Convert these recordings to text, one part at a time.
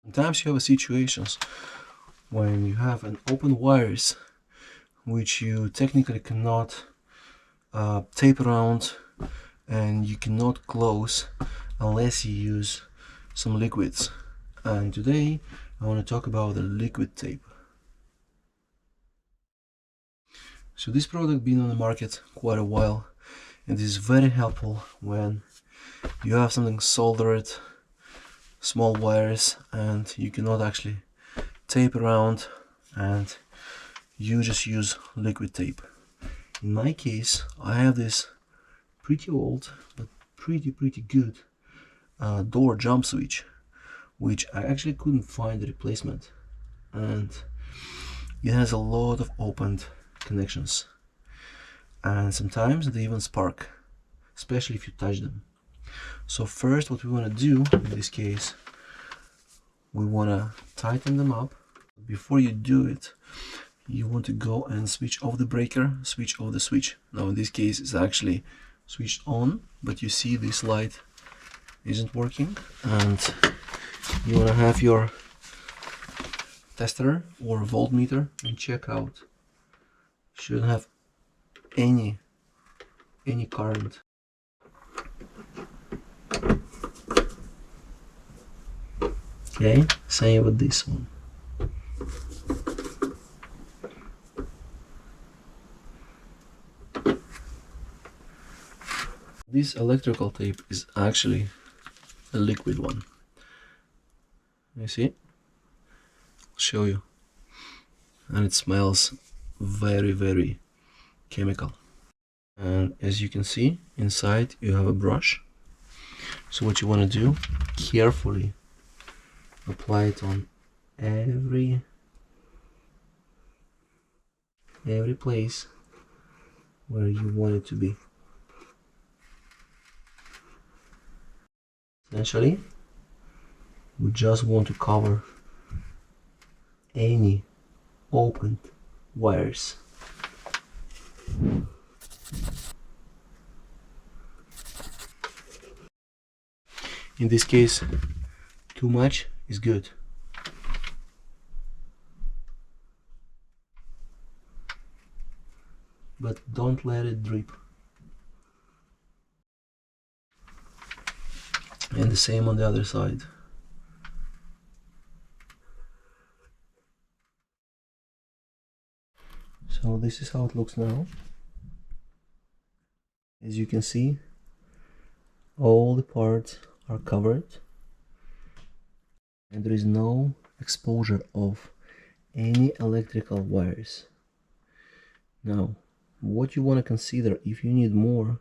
Sometimes you have situations when you have an open wires which you technically cannot tape around, and you cannot close unless you use some liquids. And today I want to talk about the liquid tape. So this product been on the market quite a while, and this is very helpful when you have something soldered, small wires, and you cannot actually tape around, and you just use liquid tape. In my case, I have this pretty old but pretty good door jump switch, which I actually couldn't find a replacement, and it has a lot of opened connections, and sometimes they even spark, especially if you touch them. So first, what we want to do in this case, we want to tighten them up. Before you do it, you want to go and switch off the breaker, switch off the switch. Now in this case it's actually switched on, but you see this light isn't working, and you want to have your tester or voltmeter and check out. Shouldn't have any current. Okay, same with this one. This electrical tape is actually a liquid one. You see? I'll show you. And it smells very chemical. And as you can see, inside you have a brush. So what you want to do, carefully apply it on every place where you want it to be. Essentially, we just want to cover any opened wires. In this case, too much is good. But don't let it drip. And the same on the other side. So this is how it looks now. As you can see, all the parts are covered, and there is no exposure of any electrical wires. Now, what you want to consider, if you need more,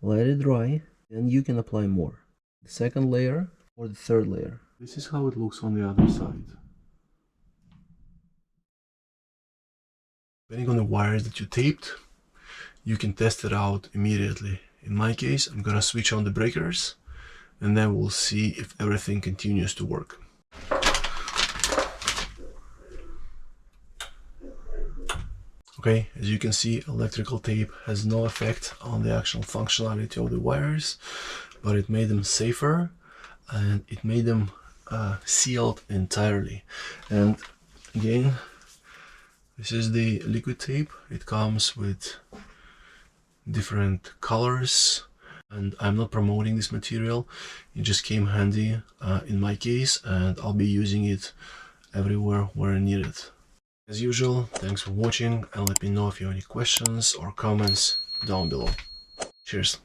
let it dry, and you can apply more. The second layer or the third layer. This is how it looks on the other side. Depending on the wires that you taped, you can test it out immediately. In my case, I'm gonna switch on the breakers, and then we'll see if everything continues to work. Okay, as you can see, electrical tape has no effect on the actual functionality of the wires, but it made them safer, and it made them sealed entirely. And again, this is the liquid tape. It comes with different colors, and I'm not promoting this material. It just came handy in my case, and I'll be using it everywhere where I need it. As usual, thanks for watching, and let me know if you have any questions or comments down below. Cheers!